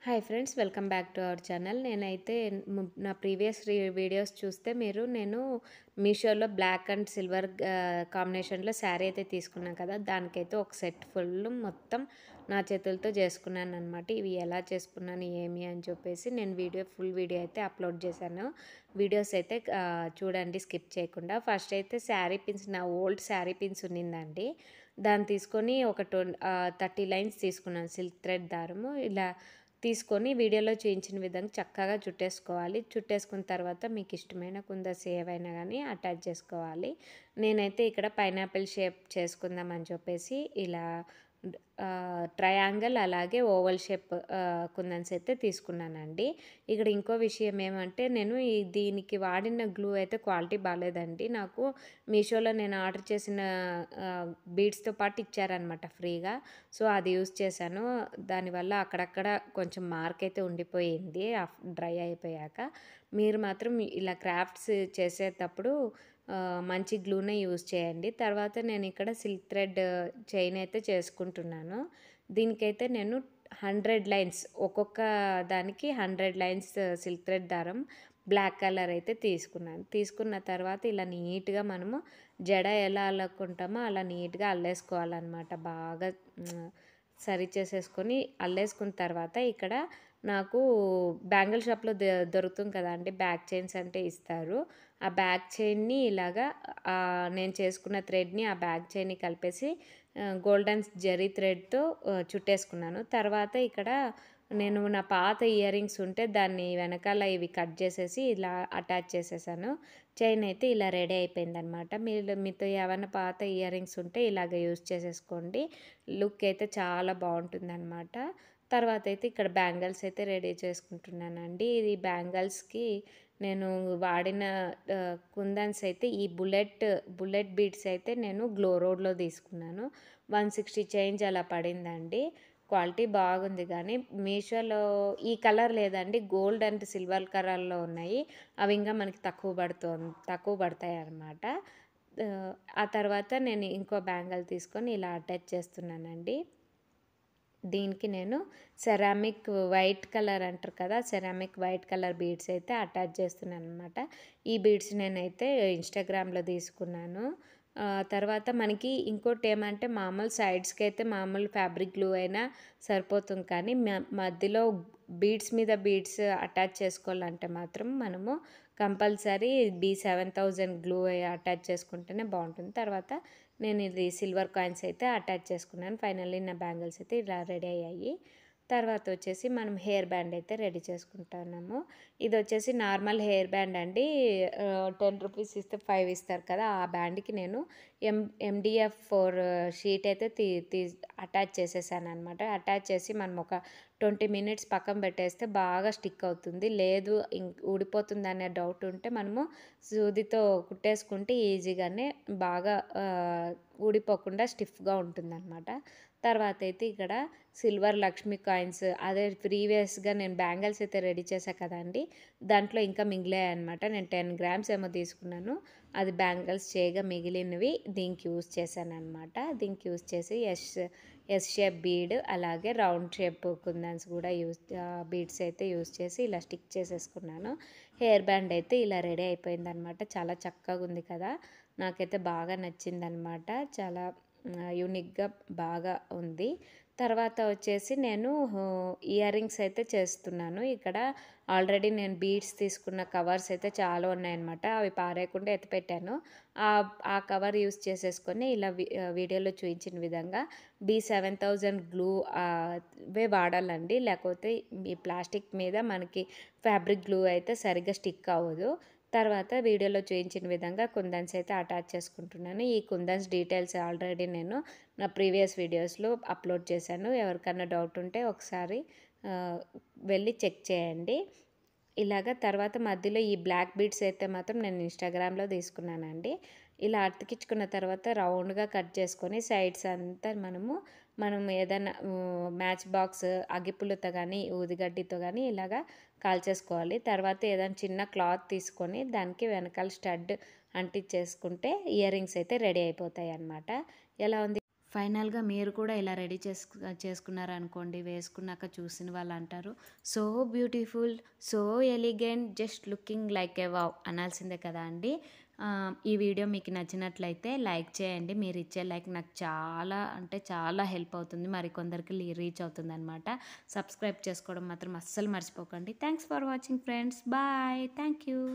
Hi friends, welcome back to our channel. నేనైతే నా previous videos చూస్తే నేను మీషోలో బ్లాక్ అండ్ సిల్వర్ కాంబినేషన్లో శారీ అయితే తీసుకున్నాను కదా, దానికైతే ఒక సెట్ ఫుల్ మొత్తం నా చేతులతో చేసుకున్నాను అనమాట. ఇవి ఎలా చేసుకున్నాను ఏమి అని చెప్పేసి నేను ఫుల్ వీడియో అయితే అప్లోడ్ చేశాను. వీడియోస్ అయితే చూడండి స్కిప్ చేయకుండా. ఫస్ట్ అయితే శారీ పిన్స్, నా ఓల్డ్ శారీ పిన్స్ ఉన్నిందండి, దాన్ని తీసుకొని ఒక 30 లైన్స్ తీసుకున్నాను సిల్క్ థ్రెడ్ దారము. ఇలా తీసుకొని వీడియోలో చూయించిన విధంగా చక్కగా చుట్టేసుకోవాలి. చుట్టేసుకున్న తర్వాత మీకు ఇష్టమైన కుందన్స్ ఏవైనా కానీ అటాచ్ చేసుకోవాలి. నేనైతే ఇక్కడ పైనాపిల్ షేప్ చేసుకుందామని చెప్పేసి ఇలా ట్రయాంగిల్ అలాగే ఓవల్ షేప్ కుందన్స్ అయితే తీసుకున్నానండి. ఇక్కడ ఇంకో విషయం ఏమంటే, నేను దీనికి వాడిన గ్లూ అయితే క్వాలిటీ బాగాలేదండి. నాకు మీషోలో నేను ఆర్డర్ చేసిన బీడ్స్తో పాటు ఇచ్చారనమాట ఫ్రీగా. సో అది యూజ్ చేశాను. దానివల్ల అక్కడక్కడ కొంచెం మార్క్ అయితే ఉండిపోయింది డ్రై అయిపోయాక. మీరు మాత్రం ఇలా క్రాఫ్ట్స్ చేసేటప్పుడు మంచి గ్లూనే యూజ్ చేయండి. తర్వాత నేను ఇక్కడ సిల్క్ థ్రెడ్ చైన్ అయితే చేసుకుంటున్నాను. దీనికైతే నేను 100 లైన్స్, ఒక్కొక్క దానికి 100 లైన్స్ సిల్క్ థ్రెడ్ దారం బ్లాక్ కలర్ అయితే తీసుకున్నాను. తీసుకున్న తర్వాత ఇలా నీట్గా మనము జడ ఎలా అల్లుకుంటామో అలా నీట్గా అల్లేసుకోవాలన్నమాట. బాగా సరి చేసేసుకొని అల్లేసుకున్న తర్వాత ఇక్కడ నాకు బ్యాంగిల్ షాప్లో దొరుకుతుంది కదా అండి, బ్యాక్ చైన్స్ అంటే ఇస్తారు. ఆ బ్యాక్ చైన్ని ఇలాగా నేను చేసుకున్న థ్రెడ్ని ఆ బ్యాక్ చైన్ని కలిపేసి గోల్డెన్ జరీ థ్రెడ్తో చుట్టేసుకున్నాను. తర్వాత ఇక్కడ నేను నా పాత ఇయర్ రింగ్స్ ఉంటే దాన్ని వెనకాల ఇవి కట్ చేసేసి ఇలా అటాచ్ చేసేసాను. చైన్ అయితే ఇలా రెడీ అయిపోయిందనమాట. మీతో ఏమైనా పాత ఇయర్ రింగ్స్ ఉంటే ఇలాగ యూజ్ చేసేసుకోండి. లుక్ అయితే చాలా బాగుంటుందన్నమాట. తర్వాత అయితే ఇక్కడ బ్యాంగిల్స్ అయితే రెడీ చేసుకుంటున్నానండి. ఇది బ్యాంగిల్స్కి నేను వాడిన కుందన్స్ అయితే ఈ బుల్లెట్ బీడ్స్ అయితే నేను గ్లో రోడ్లో తీసుకున్నాను. 160 చేంజ్ అలా పడిందండి. క్వాలిటీ బాగుంది. కానీ మీషోలో ఈ కలర్ లేదండి, గోల్డ్ అండ్ సిల్వర్ కలర్లో ఉన్నాయి. అవి ఇంకా మనకి తక్కువ పడతాయి అన్నమాట. ఆ తర్వాత నేను ఇంకో బ్యాంగిల్ తీసుకొని ఇలా అటాచ్ చేస్తున్నానండి. దీనికి నేను సెరామిక్ వైట్ కలర్ అంటారు కదా, సెరామిక్ వైట్ కలర్ బీడ్స్ అయితే అటాచ్ చేస్తున్నాను అనమాట. ఈ బీడ్స్ నేనైతే ఇన్స్టాగ్రామ్లో తీసుకున్నాను. తర్వాత మనకి ఇంకోటి ఏమంటే, మామూలు సైడ్స్కి అయితే మామూలు ఫ్యాబ్రిక్ గ్లూ అయినా సరిపోతుంది. కానీ మధ్యలో బీడ్స్ మీద బీడ్స్ అటాచ్ చేసుకోవాలంటే మాత్రం మనము కంపల్సరీ B7000 గ్లూ అటాచ్ చేసుకుంటేనే బాగుంటుంది. తర్వాత నేను ఇది సిల్వర్ కాయిన్స్ అయితే అటాచ్ చేసుకున్నాను. ఫైనల్లీ నా బ్యాంగిల్స్ అయితే ఇలా రెడీ అయ్యాయి. తర్వాత వచ్చేసి మనం హెయిర్ బ్యాండ్ అయితే రెడీ చేసుకుంటున్నాము. ఇది వచ్చేసి నార్మల్ హెయిర్ బ్యాండ్ అండి. 10 రూపీస్ ఇస్తే 5 ఇస్తారు కదా, ఆ బ్యాండ్కి నేను MDF4 షీట్ అయితే అటాచ్ చేసేసాను అనమాట. అటాచ్ చేసి మనం ఒక 20 మినిట్స్ పక్కన పెట్టేస్తే బాగా స్టిక్ అవుతుంది. లేదు ఊడిపోతుంది అనే డౌట్ ఉంటే మనము సూదితో కుట్టేసుకుంటే ఈజీగానే బాగా ఊడిపోకుండా స్టిఫ్గా ఉంటుందన్నమాట. తర్వాత అయితే ఇక్కడ సిల్వర్ లక్ష్మీ కాయిన్స్, అదే ప్రీవియస్గా నేను బ్యాంగిల్స్ అయితే రెడీ చేశాను కదండి, దాంట్లో ఇంకా మిగిలాయి అనమాట. నేను 10 గ్రామ్స్ ఏమో తీసుకున్నాను. అది బ్యాంగిల్స్ చేయగా మిగిలినవి దీనికి యూజ్ చేశాను అనమాట. దీనికి యూజ్ చేసి ఎస్ షేప్ బీడ్ అలాగే రౌండ్ షేప్ కుందన్స్ కూడా బీడ్స్ అయితే యూజ్ చేసి ఇలా స్టిక్ చేసేసుకున్నాను. హెయిర్ బ్యాండ్ అయితే ఇలా రెడీ అయిపోయిందనమాట. చాలా చక్కగా ఉంది కదా, నాకైతే బాగా నచ్చిందనమాట. చాలా యూనిక్గా బాగా ఉంది. తర్వాత వచ్చేసి నేను ఇయర్ రింగ్స్ అయితే చేస్తున్నాను. ఇక్కడ ఆల్రెడీ నేను బీడ్స్ తీసుకున్న కవర్స్ అయితే చాలా ఉన్నాయన్నమాట. అవి పారేయకుండా ఎత్తిపెట్టాను. ఆ కవర్ యూస్ చేసేసుకొని ఇలా వీడియోలో చూపించిన విధంగా B7000 గ్లూ వే వాడాలండి. లేకపోతే ఈ ప్లాస్టిక్ మీద మనకి ఫ్యాబ్రిక్ గ్లూ అయితే సరిగ్గా స్టిక్ అవ్వదు. తర్వాత వీడియోలో చూపించిన విధంగా కుందన్స్ అయితే అటాచ్ చేసుకుంటున్నాను. ఈ కుందన్స్ డీటెయిల్స్ ఆల్రెడీ నేను నా ప్రీవియస్ వీడియోస్లో అప్లోడ్ చేశాను. ఎవరికన్నా డౌట్ ఉంటే ఒకసారి వెళ్ళి చెక్ చేయండి. ఇలాగ తర్వాత మధ్యలో ఈ బ్లాక్ బీడ్స్ అయితే మాత్రం నేను ఇన్స్టాగ్రామ్లో తీసుకున్నానండి. ఇలా అతికించుకున్న తర్వాత రౌండ్గా కట్ చేసుకొని సైడ్స్ అంతా మనం ఏదైనా మ్యాచ్ బాక్స్ అగ్గిపుల్లతో కానీ ఊదిగడ్డితో కానీ ఇలాగా కాల్చేసుకోవాలి. తర్వాత ఏదైనా చిన్న క్లాత్ తీసుకొని దానికి వెనకాల స్టడ్ అంటించేసుకుంటే ఇయర్ రింగ్స్ అయితే రెడీ అయిపోతాయి అన్నమాట. ఎలా ఉంది? ఫైనల్‌గా మీరు కూడా ఇలా రెడీ చేసుకున్నారనుకోండి, వేసుకున్నాక చూసిన వాళ్ళు అంటారు, so beautiful, so elegant, just looking like a wow అనాల్సిందే కదా అండి. ఈ వీడియో మీకు నచ్చినట్లయితే లైక్ చేయండి. మీరు ఇచ్చే లైక్ నాకు చాలా అంటే చాలా హెల్ప్ అవుతుంది. మరికొందరికి రీచ్ అవుతుందనమాట. సబ్స్క్రైబ్ చేసుకోవడం మాత్రం అస్సలు మర్చిపోకండి. Thanks for watching friends. Bye. Thank you.